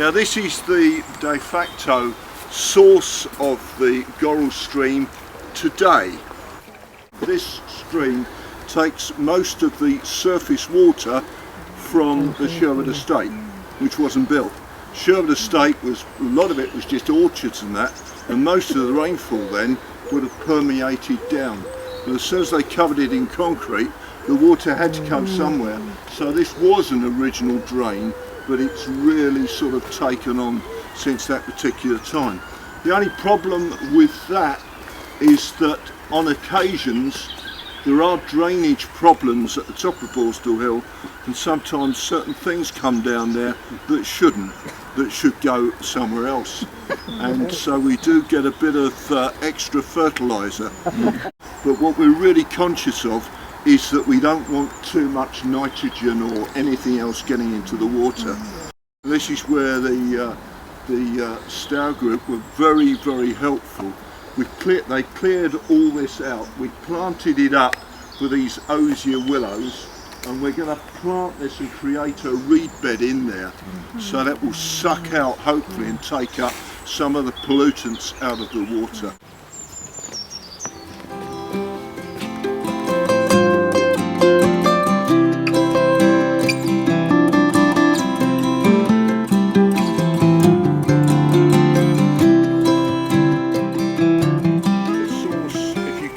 Now this is the de facto source of the Gorrell stream today. This stream takes most of the surface water from the Sherwood estate, which wasn't built. Sherwood estate was, a lot of it was just orchards and that, and most of the rainfall then would have permeated down. But as soon as they covered it in concrete, the water had to come somewhere. So this was an original drain, but it's really sort of taken on since that particular time. The only problem with that is that on occasions there are drainage problems at the top of Whitstable Hill, and sometimes certain things come down there that shouldn't, that should go somewhere else. And so we do get a bit of extra fertiliser. But what we're really conscious of is that we don't want too much nitrogen or anything else getting into the water. This is where the Stour group were very, very helpful. They cleared all this out. We planted it up with these osier willows, and we're going to plant this and create a reed bed in there, so that will suck out, hopefully, and take up some of the pollutants out of the water.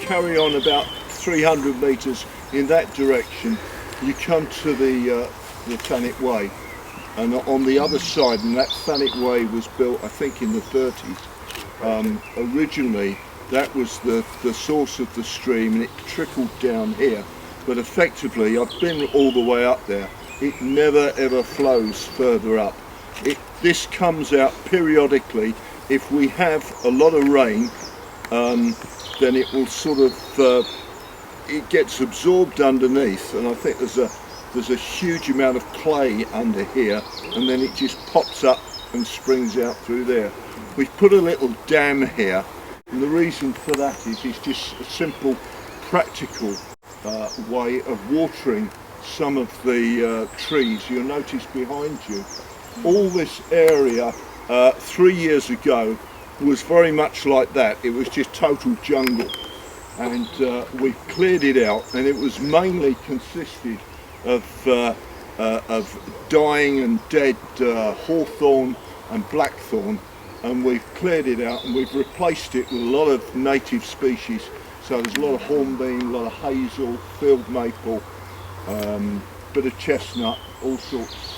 Carry on about 300 metres in that direction, you come to the Thanet Way, and on the other side, and that Thanet Way was built I think in the 30s. Originally that was the source of the stream, and it trickled down here, but effectively I've been all the way up there. It never ever flows further up. This comes out periodically. If we have a lot of rain, then it will sort of it gets absorbed underneath, and I think there's a huge amount of clay under here, and then it just pops up and springs out through there. We've put a little dam here, and the reason for that is it's just a simple practical way of watering some of the trees. You'll notice behind you all this area 3 years ago was very much like that. It was just total jungle, and we cleared it out, and it was mainly consisted of dying and dead hawthorn and blackthorn, and we've cleared it out and we've replaced it with a lot of native species. So there's a lot of hornbeam, a lot of hazel, field maple, bit of chestnut, all sorts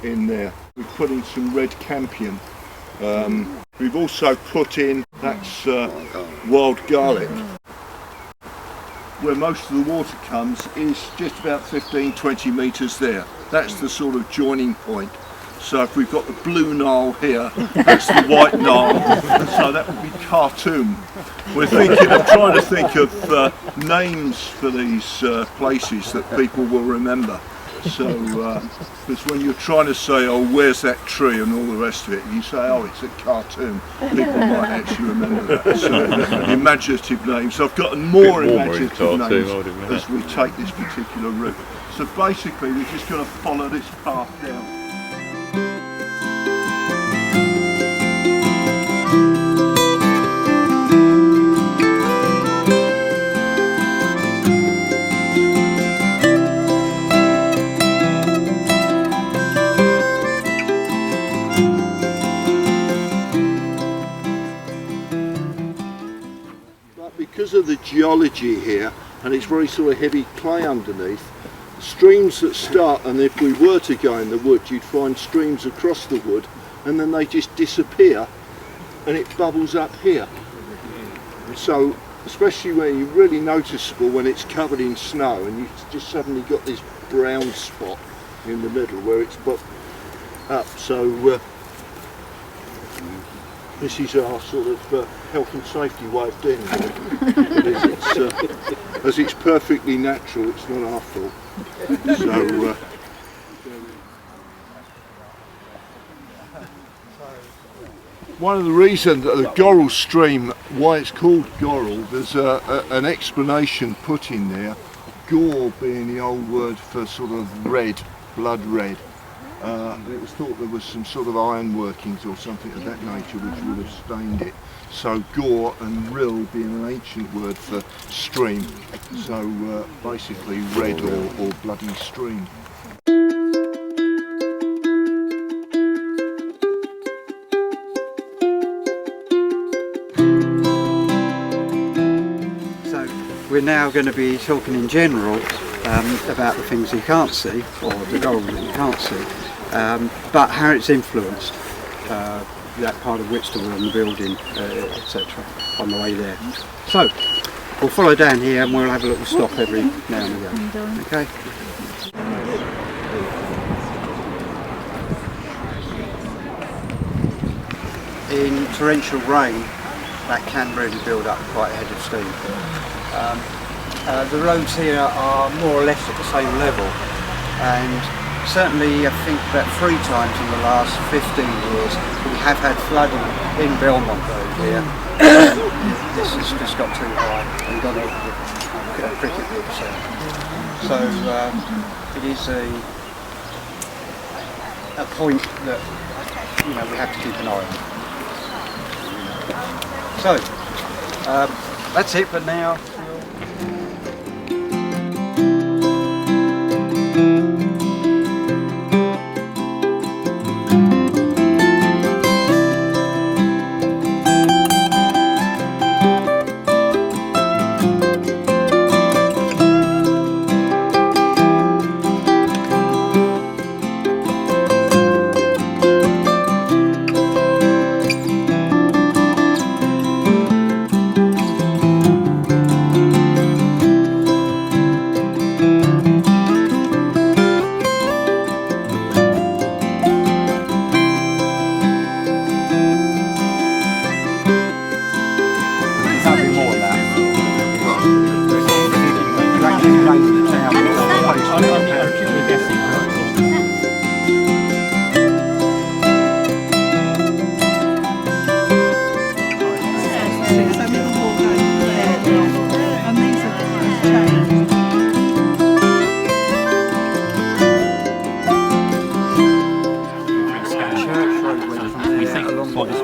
in there. We've put in some red campion. We've also put in, that's wild garlic. Where most of the water comes is just about 15-20 metres there. That's the sort of joining point. So if we've got the blue Nile here, that's the white Nile, so that would be Khartoum. We're trying to think of names for these places that people will remember. So, because when you're trying to say, oh, where's that tree and all the rest of it, you say, oh, it's at Khartoum, people might actually remember that. So, imaginative names. I've got more imaginative names as we take this particular route. So basically, we're just going to follow this path down. Because of the geology here, and it's very sort of heavy clay underneath, streams that start, and if we were to go in the wood, you'd find streams across the wood, and then they just disappear, and it bubbles up here. So, especially when you're really noticeable when it's covered in snow, and you've just suddenly got this brown spot in the middle where it's popped up. So, this is our sort of health and safety way of dealing with it. As it's perfectly natural, it's not our fault. So, one of the reasons that the Gorrell stream, why it's called Gorrell, there's an explanation put in there. Gore being the old word for sort of red, blood red. It was thought there was some sort of iron workings or something of that nature which would have stained it. So gore and rill being an ancient word for stream, so basically red or bloody stream. So we're now going to be talking in general about the things you can't see, or the gold that you can't see, but how it's influenced that part of Whitstable and the building, etc. on the way there. So we'll follow down here and we'll have a little stop every now and again. Okay. In torrential rain, that can really build up quite a head of steam. The roads here are more or less at the same level, and certainly I think about 3 times in the last 15 years we have had flooding in Belmont Road here. This has just got too high and gone over the cricket pitch. So it is a point that we have to keep an eye on. So that's it for now.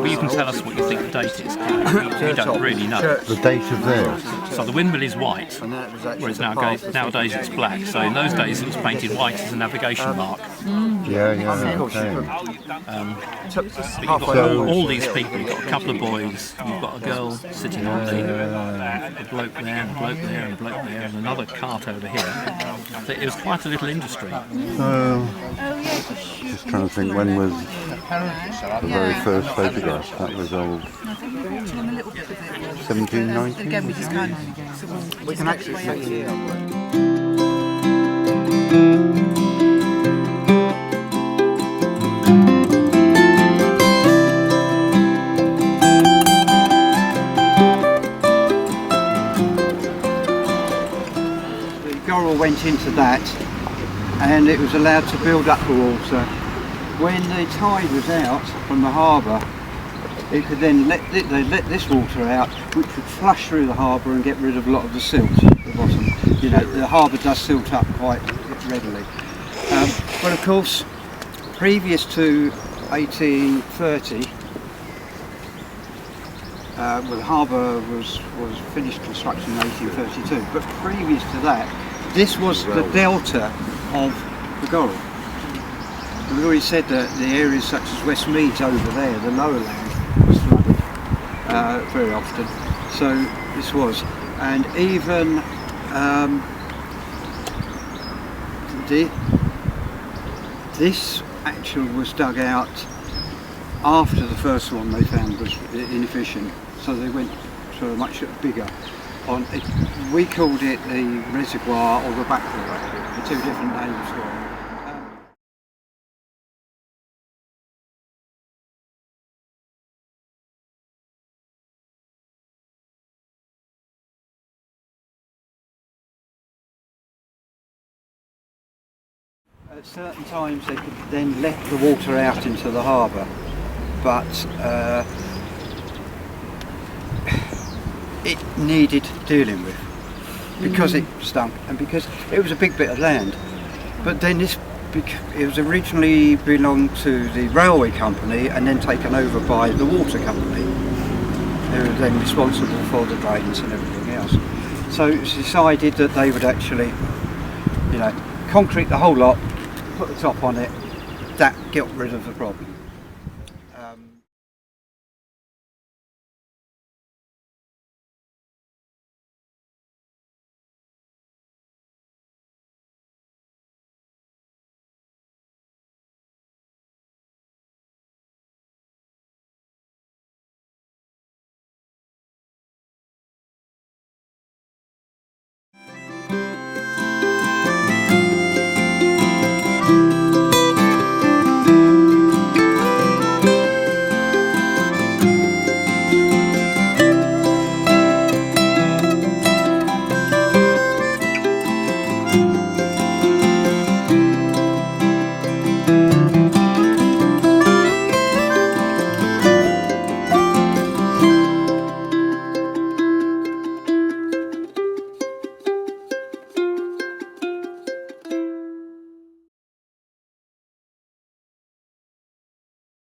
You can tell us what you think the date is. We don't really know. The date of theirs. So the windmill is white, whereas nowadays it's black. So in those days it was painted white as a navigation mark. Yeah, okay. But you've got all these people. You've got a couple of boys. You've got a girl sitting on the bloke there, and a bloke there, and a bloke there, and another cart over here. So it was quite a little industry. Just trying to think, when was the very first photograph? That was old. 1790? Again, we just can't. We can actually see here. The Gorrell went into that, and it was allowed to build up the water. When the tide was out from the harbour, it could then let this water out, which would flush through the harbour and get rid of a lot of the silt at the bottom. The harbour does silt up quite readily. But of course, previous to 1830, the harbour was finished construction in 1832. But previous to that, this was the delta of the Gorrell. We've already said that the areas such as Westmeads over there, the lower land, was flooded very often. So this was, and even this actually was dug out after the first one they found was inefficient. So they went sort of much bigger. We called it the reservoir or the waterway, the 2 different names for it. At certain times they could then let the water out into the harbour, but it needed dealing with because it stunk and because it was a big bit of land. But then this It was originally belonged to the railway company and then taken over by the water company, who were then responsible for the drains and everything else. So it was decided that they would actually, concrete the whole lot, put the top on it. That got rid of the problem.